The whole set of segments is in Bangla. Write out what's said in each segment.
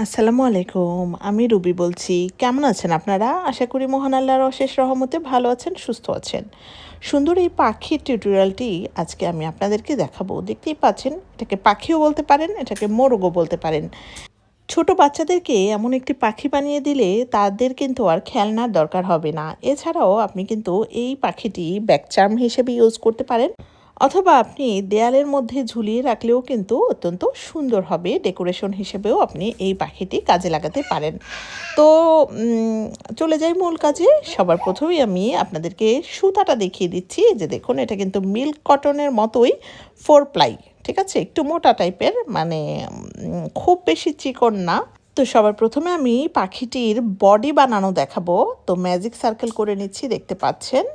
আসসালামু আলাইকুম। আমি রুবি বলছি। কেমন আছেন আপনারা? আশা করি মহান আল্লাহর অশেষ রহমতে ভালো আছেন, সুস্থ আছেন। সুন্দর এই পাখির টিউটোরিয়ালটি আজকে আমি আপনাদেরকে দেখাবো। দেখতেই পাচ্ছেন, এটাকে পাখিও বলতে পারেন, এটাকে মোরগও বলতে পারেন। ছোট বাচ্চাদেরকে এমন একটি পাখি বানিয়ে দিলে তাদের কিন্তু আর খেলনার দরকার হবে না। এছাড়াও আপনি কিন্তু এই পাখিটি ব্যাকচার্ম হিসেবে ইউজ করতে পারেন, অথবা আপনি দেয়ালের মধ্যে ঝুলিয়ে রাখলেও কিন্তু অত্যন্ত সুন্দর হবে। ডেকোরেশন হিসেবেও আপনি এই পাখিটি কাজে লাগাতে পারেন। তো চলে যাই মূল কাজে। সবার প্রথমেই আমি আপনাদেরকে সুতাটা দেখিয়ে দিচ্ছি। যে দেখুন, এটা কিন্তু মিল্ক কটনের মতোই 4 প্লাই, ঠিক আছে, একটু মোটা টাইপের, মানে খুব বেশি চিকন না। তো সবার প্রথমে আমি পাখিটির বডি বানানো দেখাবো। তো ম্যাজিক সার্কেল করে নিচ্ছি, দেখতে পাচ্ছেন।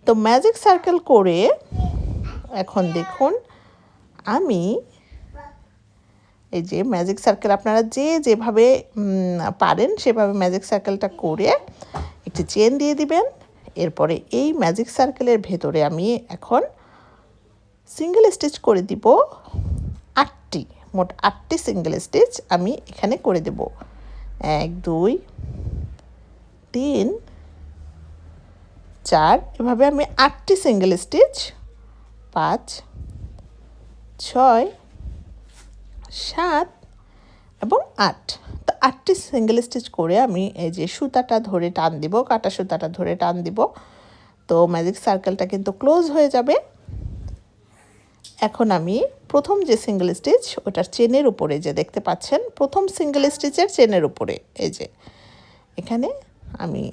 তো ম্যাজিক সার্কেল করে এখন দেখুন, আমি এই যে ম্যাজিক সার্কেল আপনারা যেভাবে পারেন সেভাবে ম্যাজিক সার্কেলটা করে একটি চেন দিয়ে দিবেন। এরপরে এই ম্যাজিক সার্কেলের ভেতরে আমি এখন সিঙ্গেল স্টিচ করে দিব 8টি, মোট 8টি সিঙ্গেল স্টিচ আমি এখানে করে দেব। 1 2 3 4, এভাবে আমি 8টি সিঙ্গেল স্টিচ, 5 6 7 এবং 8। তো 8টি সিঙ্গেল স্টিচ করে আমি এই যে সুতাটা ধরে টান দিব, কাটা সুতাটা ধরে টান দিব। তো ম্যাজিক সার্কেলটা কিন্তু ক্লোজ হয়ে যাবে। এখন আমি প্রথম যে সিঙ্গেল স্টিচ, ওটার চেনের উপরে যে দেখতে পাচ্ছেন, প্রথম সিঙ্গেল স্টিচের চেনের উপরে এই যে এখানে আমি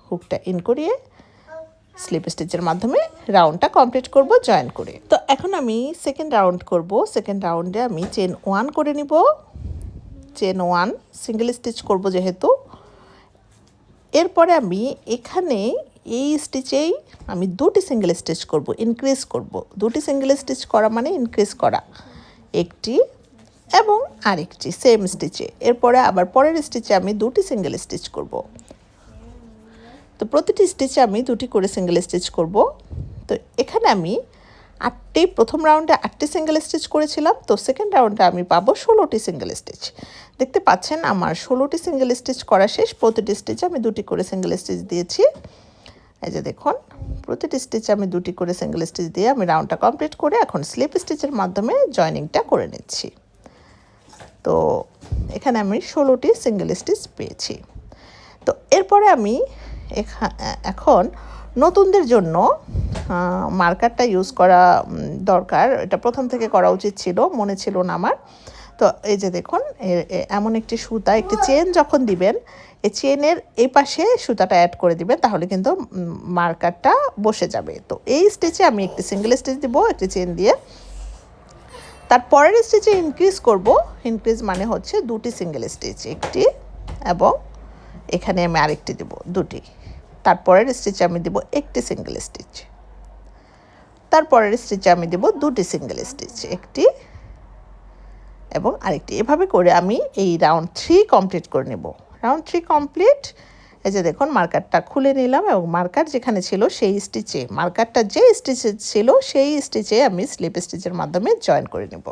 হুকটা ইন করিয়ে স্লিপ স্টিচের মাধ্যমে রাউন্ডটা কমপ্লিট করব জয়েন করে। তো এখন আমি সেকেন্ড রাউন্ড করব। সেকেন্ড রাউন্ডে আমি চেন 1 করে নিব। চেন 1 সিঙ্গেল স্টিচ করব যেহেতু। এরপরে আমি এখানে এই স্টিচেই আমি 2টি সিঙ্গেল স্টিচ করব, ইনক্রিজ করব। 2টি সিঙ্গেল স্টিচ করা মানে ইনক্রিজ করা, একটি এবং আরেকটি সেম স্টিচে। এরপরে আবার পরের স্টিচে আমি 2টি সিঙ্গেল স্টিচ করব। তো প্রতিটি স্টিচে আমি 2টি করে সিঙ্গেল স্টিচ করব। তো এখানে আমি 8টি, প্রথম রাউন্ডে 8টি সিঙ্গেল স্টিচ করেছিলাম। তো সেকেন্ড রাউন্ডে আমি পাবো 16টি সিঙ্গেল স্টিচ। দেখতে পাচ্ছেন আমার 16টি সিঙ্গেল স্টিচ করা শেষ। প্রতিটি স্টিচে আমি 2টি করে সিঙ্গেল স্টিচ দিয়েছি। এই যে দেখুন, প্রতিটি স্টিচে আমি 2টি করে সিঙ্গেল স্টিচ দিয়ে আমি রাউন্ডটা কমপ্লিট করে এখন স্লিপ স্টিচের মাধ্যমে জয়েনিংটা করে নিচ্ছি। তো এখানে আমি 16টি সিঙ্গেল স্টিচ পেয়েছি। তো এরপরে আমি এখন নতুনদের জন্য মার্কারটা ইউজ করা দরকার। এটা প্রথম থেকে করা উচিত ছিল, মনে ছিল না আমার। তো এই যে দেখুন, এমন একটি সুতা, একটি চেন যখন দিবেন, এই চেনের এই পাশে সুতাটা অ্যাড করে দিবেন, তাহলে কিন্তু মার্কারটা বসে যাবে। তো এই স্টিচে আমি একটি সিঙ্গেল স্টিচ দিব একটি চেন দিয়ে। তারপরের স্টিচে ইনক্রিজ করব। ইনক্রিজ মানে হচ্ছে 2টি সিঙ্গেল স্টিচ, একটি এবং এখানে আমি আরেকটি দেব, 2টি। তারপরের স্টিচে আমি দেব একটি সিঙ্গেল স্টিচ। তারপরের স্টিচে আমি দেব 2টি সিঙ্গেল স্টিচ, একটি এবং আরেকটি। এভাবে করে আমি এই রাউন্ড 3 কমপ্লিট করে নেব। Round 3 complete. এই যে দেখুন, মার্কারটা খুলে নিলাম এবং মার্কার যেখানে ছিল সেই স্টিচে, মার্কারটা যে স্টিচে ছিল সেই স্টিচে আমি স্লিপ স্টিচের মাধ্যমে জয়েন করে নেব।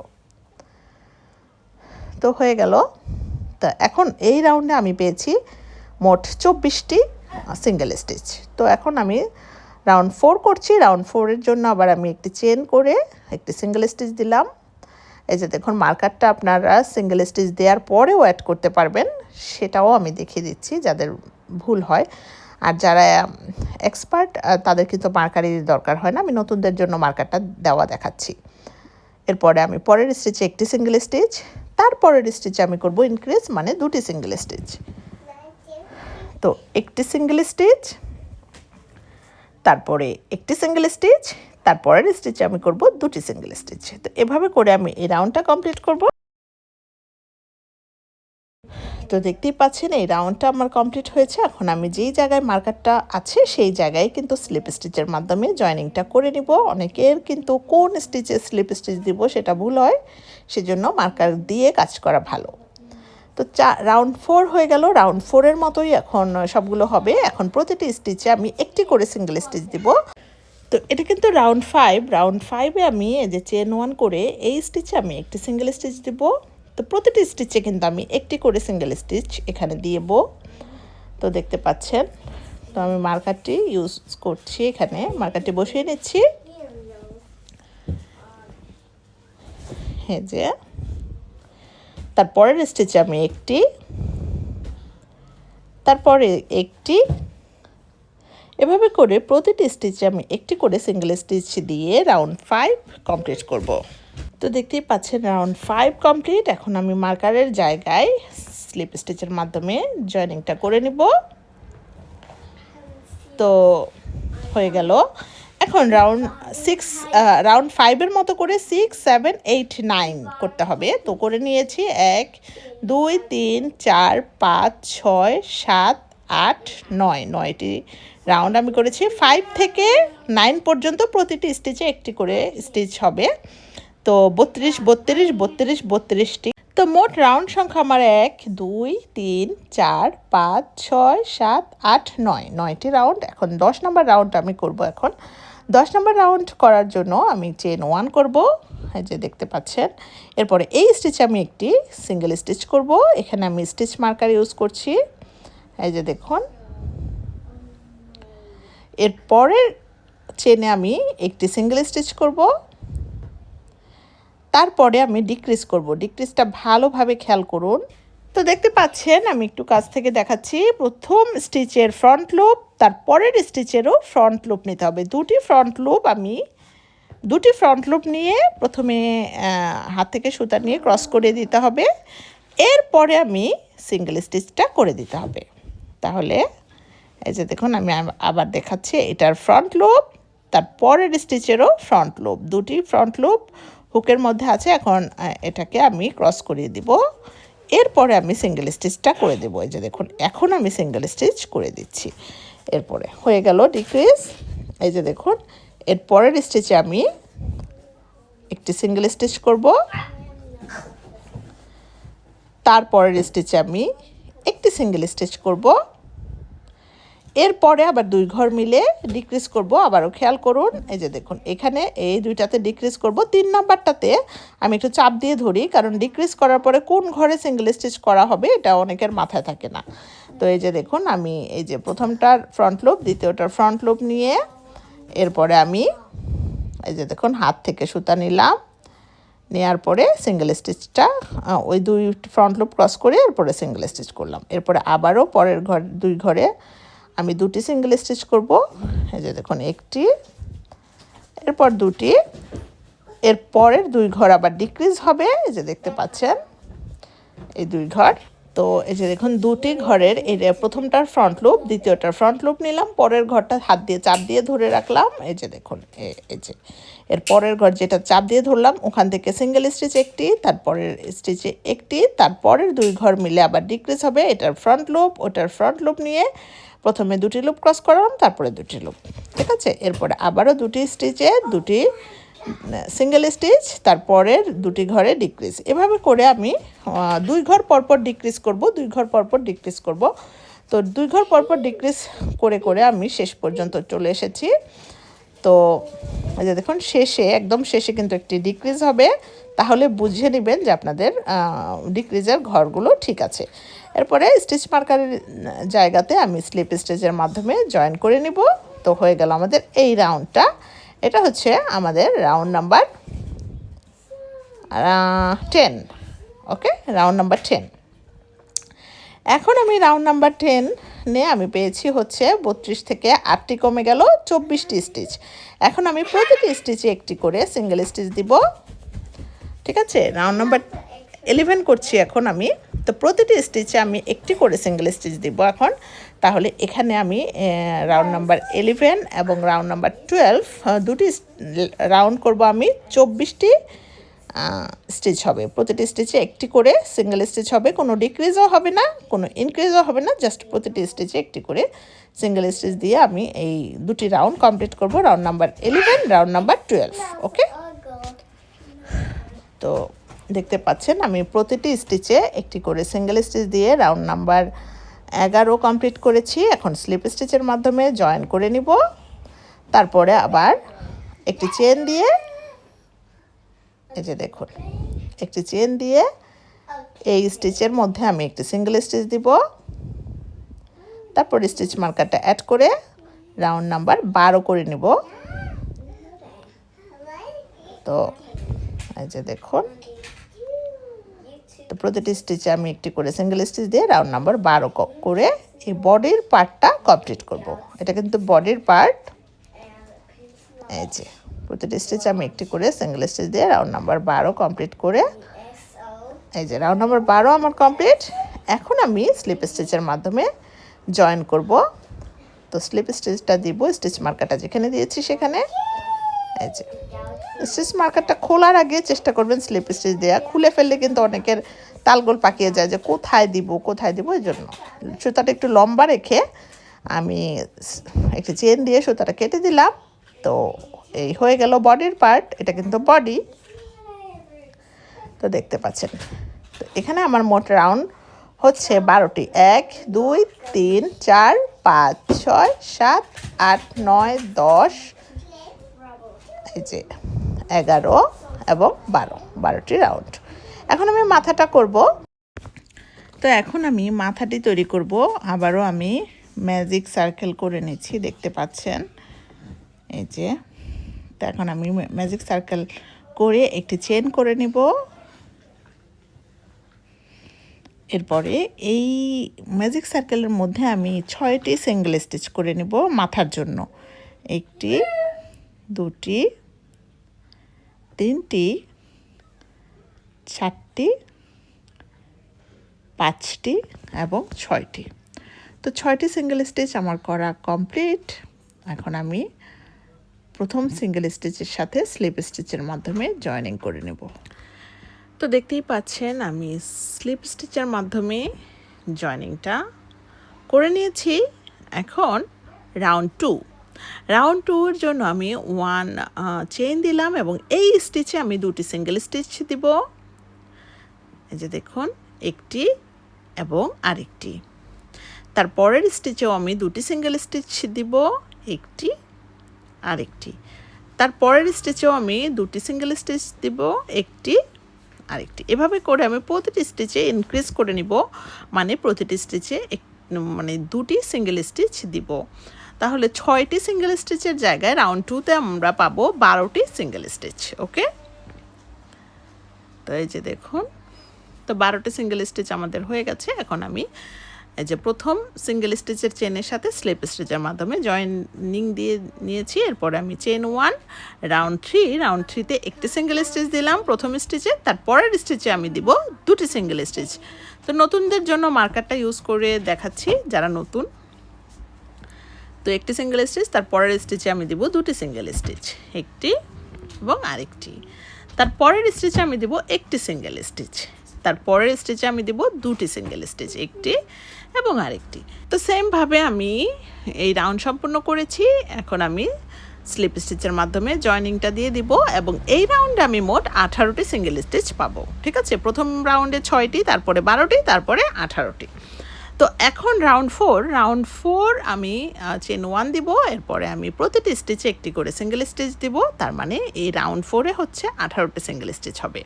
তো হয়ে গেল। তা এখন এই রাউন্ডে আমি পেয়েছি মোট 24টি সিঙ্গেল স্টিচ। তো এখন আমি রাউন্ড 4 করছি। রাউন্ড 4-এর জন্য আবার আমি একটি চেন করে একটি সিঙ্গেল স্টিচ দিলাম। এই যে দেখুন, মার্কারটা আপনারা সিঙ্গেল স্টিচ দেওয়ার পরেও অ্যাড করতে পারবেন, সেটাও আমি দেখিয়ে দিচ্ছি যাদের ভুল হয়। আর যারা এক্সপার্ট তাদের কিন্তু মার্কারই দরকার হয় না। আমি নতুনদের জন্য মার্কারটা দেওয়া দেখাচ্ছি। এরপরে আমি পরের স্টিচে একটি সিঙ্গেল স্টিচ, তারপরের স্টিচে আমি করব ইনক্রিজ, মানে 2টি সিঙ্গেল স্টিচ। তো একটি সিঙ্গেল স্টিচ, তারপরে একটি সিঙ্গেল স্টিচ, তারপরের স্টিচে আমি করব 2টি সিঙ্গেল স্টিচ। তো এভাবে করে আমি এই রাউন্ডটা কমপ্লিট করব। তো দেখতেই পাচ্ছেন এই রাউন্ডটা আমার কমপ্লিট হয়েছে। এখন আমি যেই জায়গায় মার্কারটা আছে সেই জায়গায় কিন্তু স্লিপ স্টিচের মাধ্যমে জয়েনিংটা করে নিব। অনেকের কিন্তু কোন স্টিচে স্লিপ স্টিচ দিব সেটা ভুল হয়, সেজন্য মার্কার দিয়ে কাজ করা ভালো। তো রাউন্ড 4 হয়ে গেল। রাউন্ড 4-এর মতোই এখন সবগুলো হবে। এখন প্রতিটি স্টিচে আমি একটি করে সিঙ্গেল স্টিচ দিব। তো এটা কিন্তু রাউন্ড 5। রাউন্ড 5-এ আমি এই যে চেন 1 করে এই স্টিচে আমি একটি সিঙ্গেল স্টিচ দিব। তো প্রতিটি স্টিচে কিন্তু আমি একটি করে সিঙ্গেল স্টিচ এখানে দিব। তো দেখতে পাচ্ছেন, তো আমি মার্কারটি ইউজ করছি, এখানে মার্কারটি বসিয়ে নিচ্ছি। হ্যাঁ, যে তারপরের স্টিচে আমি একটি, তারপরে একটি, এভাবে করে প্রতিটি স্টিচে আমি একটি করে সিঙ্গেল স্টিচ দিয়ে রাউন্ড 5 কমপ্লিট করব। তো দেখতেই পাচ্ছেন রাউন্ড 5 কমপ্লিট। এখন আমি মার্কারের জায়গায় স্লিপ স্টিচের মাধ্যমে জয়েনিংটা করে নিব। তো হয়ে গেল। এখন রাউন্ড 5-এর মতো করে 6, 7, 8, 9 করতে হবে। তো করে নিয়েছি 1, 2, 3, 4, 5, 6, 7, 8, 9, 9টি রাউন্ড আমি করেছি। 5 থেকে 9 পর্যন্ত প্রতিটি স্টিচে একটি করে স্টিচ হবে। তো 32, 32, 32, 32টি। তো মোট রাউন্ড সংখ্যা আমার 1, 2, 3, 4, 5, 6, 7, 8, 9, 9টি রাউন্ড। এখন 10 নম্বর রাউন্ড আমি করব। এখন 10 নম্বর রাউন্ড করার জন্য আমি চেন 1 করব, এই যে দেখতে পাচ্ছেন। এরপরে এই স্টিচে আমি একটি সিঙ্গেল স্টিচ করব। এখানে আমি স্টিচ মার্কার ইউজ করছি, এই যে দেখুন। এরপরের চেনে আমি একটি সিঙ্গেল স্টিচ করব, তারপরে আমি ডিক্রিজ করব। ডিক্রিজটা ভালোভাবে খেয়াল করুন। তো দেখতে পাচ্ছেন, আমি একটু কাছ থেকে দেখাচ্ছি। প্রথম স্টিচের ফ্রন্ট লুপ, তারপরের স্টিচেরও ফ্রন্ট লুপ নিতে হবে। দুটি ফ্রন্ট লুপ নিয়ে প্রথমে হাত থেকে সুতা নিয়ে ক্রস করে দিতে হবে। এরপরে আমি সিঙ্গেল স্টিচটা করে দিতে হবে। তাহলে এই যে দেখুন, আমি আবার দেখাচ্ছি। এটার ফ্রন্ট লুপ, তারপরের স্টিচেরও ফ্রন্ট লুপ, দুটি ফ্রন্ট লুপ হুকের মধ্যে আছে। এখন এটাকে আমি ক্রস করিয়ে দিব। এরপরে আমি সিঙ্গেল স্টিচটা করে দেবো। এই যে দেখুন, এখন আমি সিঙ্গেল স্টিচ করে দিচ্ছি। এরপরে হয়ে গেল ডিক্রিজ। এই যে দেখুন, এরপরের স্টিচে আমি একটি সিঙ্গেল স্টিচ করব, তারপরের স্টিচে আমি একটি সিঙ্গেল স্টিচ করব। এরপরে আবার 2 ঘর মিলে ডিক্রিজ করব। আবারও খেয়াল করুন, এই যে দেখুন, এখানে এই দুইটাতে ডিক্রিজ করব। 3 নাম্বারটাতে আমি একটু চাপ দিয়ে ধরি, কারণ ডিক্রিজ করার পরে কোন ঘরে সিঙ্গেল স্টিচ করা হবে এটা অনেকের মাথায় থাকে না। তো এই যে দেখুন, আমি এই যে প্রথমটার ফ্রন্ট লুপ, দ্বিতীয়টার ফ্রন্ট লুপ নিয়ে এরপরে আমি এই যে দেখুন হাত থেকে সুতা নিলাম, নেওয়ার পরে সিঙ্গেল স্টিচটা ওই 2 ফ্রন্ট লুপ ক্রস করে এরপরে সিঙ্গেল স্টিচ করলাম। এরপরে আবারও পরের 2 ঘরে আমি 2টি সিঙ্গেল স্টিচ করব। এই যে দেখুন, একটি, এরপর 2টি, এরপরের 2 ঘর আবার ডিক্রিজ হবে। এই যে দেখতে পাচ্ছেন এই 2 ঘর। তো এই যে দেখুন, 2টি ঘরের এই প্রথমটার ফ্রন্ট লুপ, দ্বিতীয়টার ফ্রন্ট লুপ নিলাম, পরের ঘরটা হাত দিয়ে চাপ দিয়ে ধরে রাখলাম। এই যে দেখুন, এই যে এর পরের ঘর যেটা চাপ দিয়ে ধরলাম, ওখান থেকে সিঙ্গেল স্টিচ একটি, তারপরের স্টিচে একটি, তারপরের 2 ঘর মিলে আবার ডিক্রিজ হবে। এটার ফ্রন্ট লুপ, ওটার ফ্রন্ট লুপ নিয়ে প্রথমে 2টি লুপ ক্রস করলাম, তারপরে 2টি লুপ, ঠিক আছে। এরপরে আবারও 2টি স্টিচে 2টি সিঙ্গেল স্টিচ, তারপরের 2টি ঘরে ডিক্রিজ। এভাবে করে আমি 2 ঘর পরপর ডিক্রিজ করব, 2 ঘর পরপর ডিক্রিজ করব। তো 2 ঘর পরপর ডিক্রিজ করে করে আমি শেষ পর্যন্ত চলে এসেছি। তো এই যে দেখুন, একদম শেষে কিন্তু একটি ডিক্রিজ হবে। তাহলে বুঝে নেবেন যে আপনাদের ডিক্রিজের ঘরগুলো ঠিক আছে। এরপরে স্টিচ মার্কারের জায়গাতে আমি স্লিপ স্টিচের মাধ্যমে জয়েন করে নিব। তো হয়ে গেল আমাদের এই রাউন্ডটা। এটা হচ্ছে আমাদের রাউন্ড নাম্বার 10। ওকে, রাউন্ড নাম্বার 10। এখন আমি রাউন্ড নাম্বার 10 আমি পেয়েছি হচ্ছে 32 থেকে 8টি কমে গেল 24টি স্টিচ। এখন আমি প্রতিটি স্টিচে একটি করে সিঙ্গেল স্টিচ দিব, ঠিক আছে। রাউন্ড নাম্বার 11 করছি এখন আমি। তো প্রতিটি স্টিচে আমি একটি করে সিঙ্গেল স্টিচ দিব এখন। তাহলে এখানে আমি রাউন্ড নাম্বার 11 এবং রাউন্ড নাম্বার 12 দুটি রাউন্ড করব আমি। 24টি স্টিচ হবে, প্রতিটি স্টিচে একটি করে সিঙ্গেল স্টিচ হবে, কোনো ডিক্রিজও হবে না, কোনো ইনক্রিজও হবে না, জাস্ট প্রতিটি স্টিচে একটি করে সিঙ্গেল স্টিচ দিয়ে আমি এই 2টি রাউন্ড কমপ্লিট করব, রাউন্ড নাম্বার 11, রাউন্ড নাম্বার 12। ওকে, তো দেখতে পাচ্ছেন আমি প্রতিটি স্টিচে একটি করে সিঙ্গেল স্টিচ দিয়ে রাউন্ড নাম্বার 11 কমপ্লিট করেছি। এখন স্লিপ স্টিচের মাধ্যমে জয়েন করে নিব, তারপরে আবার একটি চেন দিয়ে, এই যে দেখুন, একটি চেন দিয়ে এই স্টিচের মধ্যে আমি একটি সিঙ্গেল স্টিচ দিব, তারপর স্টিচ মার্কারটা অ্যাড করে রাউন্ড নাম্বার 12 করে নিব। তো এই যে দেখুন, তো প্রতিটি স্টিচে আমি একটি করে সিঙ্গেল স্টিচ দিয়ে রাউন্ড নাম্বার 12 করে এই বডির পার্টটা কমপ্লিট করব। এটা কিন্তু বডির পার্ট। এই যে প্রতিটি স্টিচে আমি একটি করে সিঙ্গেল স্টিচ দিয়ে রাউন্ড নাম্বার 12 কমপ্লিট করে, এই যে রাউন্ড নাম্বার 12 আমার কমপ্লিট। এখন আমি স্লিপ স্টিচের মাধ্যমে জয়েন করব। তো স্লিপ স্টিচটা দিব স্টিচ মার্কারটা যেখানে দিয়েছি সেখানে। এই যে স্টিচ মার্কারটা খোলার আগে চেষ্টা করবেন স্লিপ স্টিচ দেওয়া, খুলে ফেললে কিন্তু অনেকের তালগোল পাকিয়ে যায় যে কোথায় দিব। এই জন্য সুতাটা একটু লম্বা রেখে আমি একটি চেন দিয়ে সুতাটা কেটে দিলাম। তো এই হয়ে গেল বডির পার্ট। এটা কিন্তু বডি, তো দেখতে পাচ্ছেন। তো এখানে আমার মোট রাউন্ড হচ্ছে 12টি। 1 2 3 4 5 6 7 8 9 10, এই যে 11 এবং 12টি রাউন্ড। এখন আমি মাথাটা করব। তো এখন আমি মাথাটি তৈরি করব। আবারও আমি ম্যাজিক সার্কেল করে নিচ্ছি, দেখতে পাচ্ছেন। এই যে, তো এখন আমি ম্যাজিক সার্কেল করে একটি চেন করে নিব। এরপরে এই ম্যাজিক সার্কেলের মধ্যে আমি 6টি সিঙ্গেল স্টিচ করে নিব মাথার জন্য। 1টি 2টি 3টি 4টি 5টি এবং 6টি। তো 6টি সিঙ্গেল স্টিচ আমার করা কমপ্লিট। এখন আমি প্রথম সিঙ্গেল স্টিচের সাথে স্লিপ স্টিচের মাধ্যমে জয়েনিং করে নেব। তো দেখতেই পাচ্ছেন আমি স্লিপ স্টিচের মাধ্যমে জয়েনিংটা করে নিয়েছি। এখন রাউন্ড 2-এর জন্য আমি 1 চেইন দিলাম এবং এই স্টিচে আমি 2টি সিঙ্গেল স্টিচ দিব। এই যে দেখুন, একটি এবং আরেকটি। তারপরের স্টিচেও আমি 2টি সিঙ্গেল স্টিচ দিব, একটি আরেকটি। তারপরের স্টিচেও আমি 2টি সিঙ্গেল স্টিচ দিব, একটি আরেকটি। এভাবে করে আমি প্রতিটি স্টিচে ইনক্রিজ করে নিব, মানে প্রতিটি স্টিচে 2টি সিঙ্গেল স্টিচ দিব। তাহলে 6টি সিঙ্গেল স্টিচের জায়গায় রাউন্ড 2তে আমরা পাবো 12টি সিঙ্গেল স্টিচ। ওকে, তো এই যে দেখুন, তো 12টি সিঙ্গেল স্টিচ আমাদের হয়ে গেছে। এখন আমি এই যে প্রথম সিঙ্গেল স্টিচের চেনের সাথে স্লিপ স্টিচের মাধ্যমে জয়েনিং দিয়ে নিয়েছি। এরপরে আমি চেন 1, রাউন্ড 3-তে একটি সিঙ্গেল স্টিচ দিলাম প্রথম স্টিচে। তারপরের স্টিচে আমি দিব 2টি সিঙ্গেল স্টিচ। তো নতুনদের জন্য মার্কারটা ইউজ করে দেখাচ্ছি, যারা নতুন। তো একটি সিঙ্গেল স্টিচ, তারপরের স্টিচে আমি দিব 2টি সিঙ্গেল স্টিচ, একটি এবং আরেকটি। তারপরের স্টিচে আমি দিব একটি সিঙ্গেল স্টিচ, তারপরের স্টিচে আমি দিব 2টি সিঙ্গেল স্টিচ, একটি এবং আরেকটি। তো সেমভাবে আমি এই রাউন্ড সম্পূর্ণ করেছি। এখন আমি স্লিপ স্টিচের মাধ্যমে জয়েনিংটা দিয়ে দিব এবং এই রাউন্ডে আমি মোট 18টি সিঙ্গেল স্টিচ পাবো। ঠিক আছে, প্রথম রাউন্ডে 6টি, তারপরে 12টি, তারপরে 18টি। তো এখন রাউন্ড 4 আমি চেন 1 দিব। এরপরে আমি প্রতিটি স্টিচে একটি করে সিঙ্গেল স্টিচ দিব। তার মানে এই রাউন্ড 4-এ হচ্ছে 18টি সিঙ্গেল স্টিচ হবে।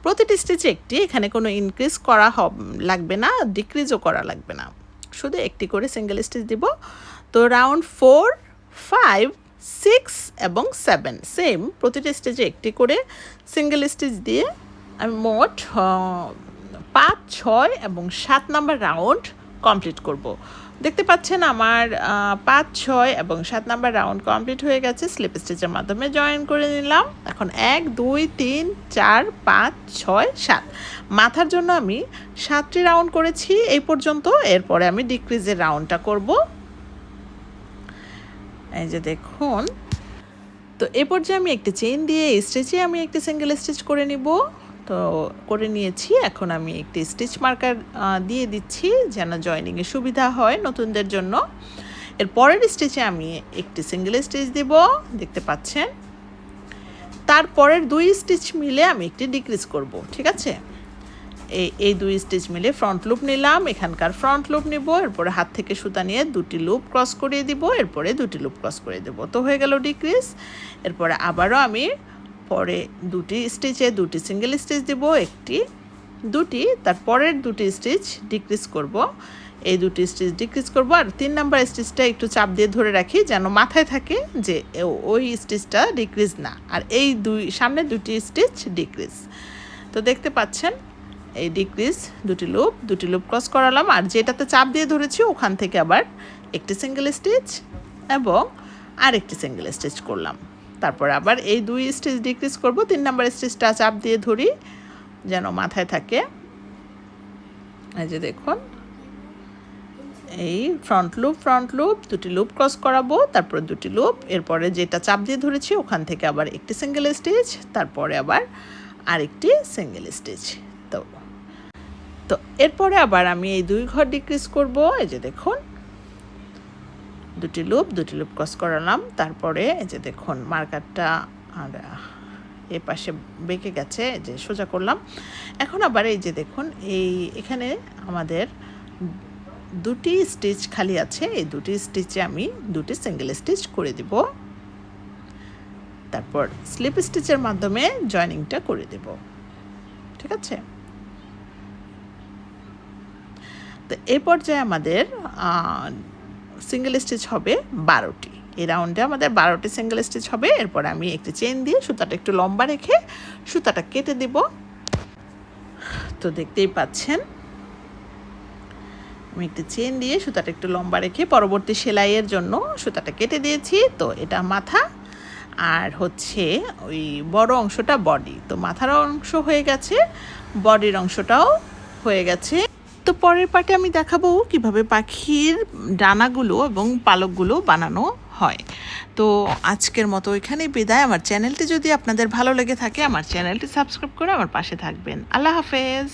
প্রতিটি স্টিচে একটি, এখানে কোনো ইনক্রিজ করা লাগবে না, ডিক্রিজও করা লাগবে না, শুধু একটি করে সিঙ্গেল স্টিচ দিব। তো রাউন্ড 4, 5, 6 এবং 7 সেম প্রতিটি স্টিচে একটি করে সিঙ্গেল স্টিচ দিয়ে আমি মোট 5, 6 এবং 7 নম্বর রাউন্ড কমপ্লিট করব। দেখতে পাচ্ছেন আমার 5, 6 এবং 7 নম্বর রাউন্ড কমপ্লিট হয়ে গেছে। স্লিপ স্টিচের মাধ্যমে জয়েন করে নিলাম। এখন 1 2 3 4 5 6 7 মাথার জন্য আমি 7টি রাউন্ড করেছি এই পর্যন্ত। এরপরে আমি ডিক্রিজের রাউন্ডটা করব। এই যে দেখুন, তো এ পর্যায়ে আমি একটি চেইন দিয়ে এই স্টিচে আমি একটি সিঙ্গেল স্টিচ করে নিব। তো করে নিয়েছি। এখন আমি একটি স্টিচ মার্কার দিয়ে দিচ্ছি যেন জয়েনিংয়ে সুবিধা হয় নতুনদের জন্য। এর পরের স্টিচে আমি একটি সিঙ্গেল স্টিচ দিব, দেখতে পাচ্ছেন। তারপরের 2 স্টিচ মিলে আমি একটি ডিক্রিজ করব। ঠিক আছে, এই 2 স্টিচ মিলে ফ্রন্ট লুপ নিলাম, এখানকার ফ্রন্ট লুপ নিব। এরপরে হাত থেকে সুতা নিয়ে 2টি লুপ ক্রস করিয়ে দিব, এরপরে 2টি লুপ ক্রস করে দেব। তো হয়ে গেল ডিক্রিজ। এরপরে আবারও আমি পরে 2টি স্টিচে 2টি সিঙ্গেল স্টিচ দিব, একটি দুটি, তারপরের দুটি স্টিচ ডিক্রিজ করব, এই দুটি স্টিচ ডিক্রিজ করব। আর 3 নাম্বার স্টিচটা একটু চাপ দিয়ে ধরে রাখি যেন মাথায় থাকে যে ওই স্টিচটা ডিক্রিজ না, আর এই সামনে দুটি স্টিচ ডিক্রিজ। তো দেখতে পাচ্ছেন এই ডিক্রিজ, দুটি লুপ ক্রস করালাম, আর যেটাতে চাপ দিয়ে ধরেছি ওখান থেকে আবার একটি সিঙ্গেল স্টিচ এবং আরেকটি সিঙ্গেল স্টিচ করলাম। তারপর আবার এই 2 স্টিচ ডিক্রিজ করব, 3 নাম্বার স্টিচটা চাপ দিয়ে ধরি যেন মাথায় থাকে। এই যে দেখুন, এই ফ্রন্ট লুপ দুটি লুপ ক্রস করাবো, তারপর দুটি লুপ, এরপরে যেটা চাপ দিয়ে ধরেছি ওখান থেকে আবার একটি সিঙ্গেল স্টিচ, তারপরে আবার আরেকটি সিঙ্গেল স্টিচ। তো এরপরে আবার আমি এই 2 ঘর ডিক্রিজ করব। এই যে দেখুন, দুটি লুপ ক্রস করালাম, তারপরে এই যে দেখুন মার্কারটা আর এ পাশে বেঁকে গেছে, যে সোজা করলাম। এখন আবার এই যে দেখুন এখানে আমাদের দুটি স্টিচ খালি আছে, এই দুটি স্টিচে আমি দুটি সিঙ্গেল স্টিচ করে দিব, তারপর স্লিপ স্টিচের মাধ্যমে জয়েনিংটা করে দেব। ঠিক আছে, তো এই পর্যায়ে আমাদের সিঙ্গেল স্টিচ হবে 12টি। এই রাউন্ডে আমাদের 12টি সিঙ্গেল স্টিচ হবে। এরপর আমি একটি চেন দিয়ে সুতাটা একটু লম্বা রেখে সুতাটা কেটে দেব। তো দেখতেই পাচ্ছেন আমি একটি চেন দিয়ে সুতাটা একটু লম্বা রেখে পরবর্তী সেলাইয়ের জন্য সুতাটা কেটে দিয়েছি। তো এটা মাথা, আর হচ্ছে ওই বড় অংশটা বডি। তো মাথার অংশ হয়ে গেছে, বডির অংশটাও হয়ে গেছে। তো পরের পার্টে আমি দেখাবো কিভাবে পাখির ডানাগুলো এবং পালকগুলো বানানো হয়। তো আজকের মতো এখানেই বিদায়। আমার চ্যানেলটি যদি আপনাদের ভালো লেগে থাকে আমার চ্যানেলটি সাবস্ক্রাইব করে আমার পাশে থাকবেন। আল্লাহ হাফেজ।